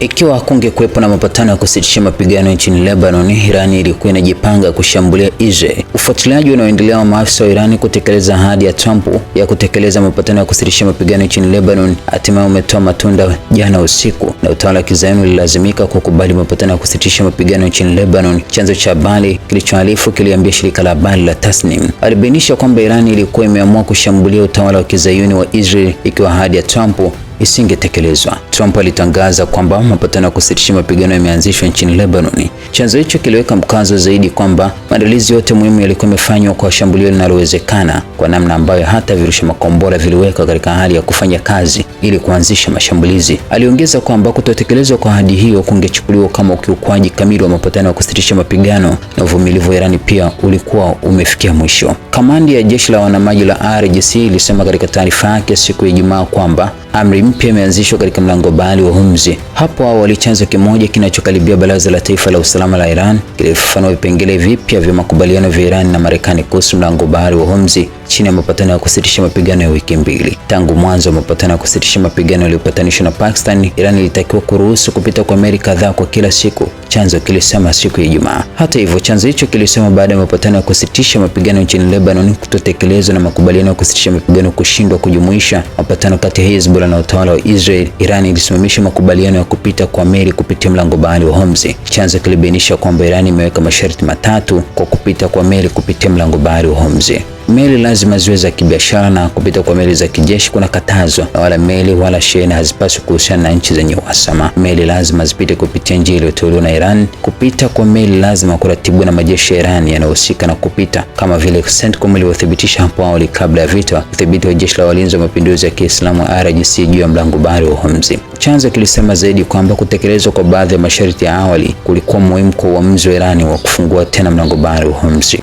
Ikiwa hakungekuwepo na mapatano ya kusitisha mapigano nchini Lebanon, Iran ilikuwa inajipanga kushambulia Israel. Ufuatiliaji unaoendelea wa maafisa wa Iran kutekeleza ahadi ya Trump ya kutekeleza mapatano ya kusitisha mapigano nchini Lebanon hatimaye umetoa matunda jana usiku, na utawala wa Kizayuni ulilazimika kukubali mapatano ya kusitisha mapigano nchini Lebanon. Chanzo cha habari kilichoarifu kiliambia shirika la habari la Tasnim. Alibainisha kwamba Iran ilikuwa imeamua kushambulia utawala wa Kizayuni wa Israel ikiwa ahadi ya Trump isingetekelezwa. Trump alitangaza kwamba mapatano ya kusitisha mapigano yameanzishwa nchini Lebanon. Chanzo hicho kiliweka mkazo zaidi kwamba maandalizi yote muhimu yalikuwa yamefanywa kwa shambulio linalowezekana, kwa namna ambayo hata virusha makombora viliwekwa katika hali ya kufanya kazi ili kuanzisha mashambulizi. Aliongeza kwamba kutotekelezwa kwa ahadi hiyo kungechukuliwa kama ukiukwaji kamili wa mapatano ya kusitisha mapigano na uvumilivu wa Iran pia ulikuwa umefikia mwisho. Kamandi ya jeshi la wanamaji la IRGC ilisema katika taarifa yake siku ya Ijumaa kwamba amri mpya imeanzishwa katika mlango bahari wa Hormuz. Hapo awali chanzo kimoja kinachokaribia Baraza la Taifa la Usalama la Iran kilifafanua vipengele vipya vya makubaliano vya Iran na Marekani kuhusu mlango bahari wa Hormuz chini ya mapatano ya kusitisha mapigano ya wiki mbili. Tangu mwanzo wa mapatano ya kusitisha mapigano yaliyopatanishwa na Pakistan, Iran ilitakiwa kuruhusu kupita kwa meli kadhaa kwa kila siku, chanzo kilisema siku ya Ijumaa. Hata hivyo, chanzo hicho kilisema baada ya mapatano ya kusitisha mapigano nchini Lebanon kutotekelezwa na makubaliano ya kusitisha mapigano kushindwa kujumuisha mapatano kati ya Hezbollah na utawala wa Israel, Iran ilisimamisha makubaliano ya kupita kwa meli kupitia mlango bahari wa Hormuz. Chanzo kilibainisha kwamba Iran imeweka masharti matatu kwa kupita kwa meli kupitia mlango bahari wa Hormuz. Meli lazima ziwe za kibiashara na kupita kwa meli za kijeshi kuna katazwa, na wala meli wala shehena hazipaswi kuhusiana na nchi zenye uhasama. Meli lazima zipite kupitia njia iliyoteuliwa na Iran. Kupita kwa meli lazima kuratibiwa na majeshi ya Iran yanayohusika na kupita, kama vile CENTCOM ilivyothibitisha hapo awali kabla ya vita, udhibiti wa jeshi la walinzi wa mapinduzi ya Kiislamu IRGC juu ya mlango bahari wa Hormuz. Chanzo kilisema zaidi kwamba kutekelezwa kwa baadhi ya masharti ya awali kulikuwa muhimu kwa uamuzi wa Iran wa kufungua tena mlango bahari wa Hormuz.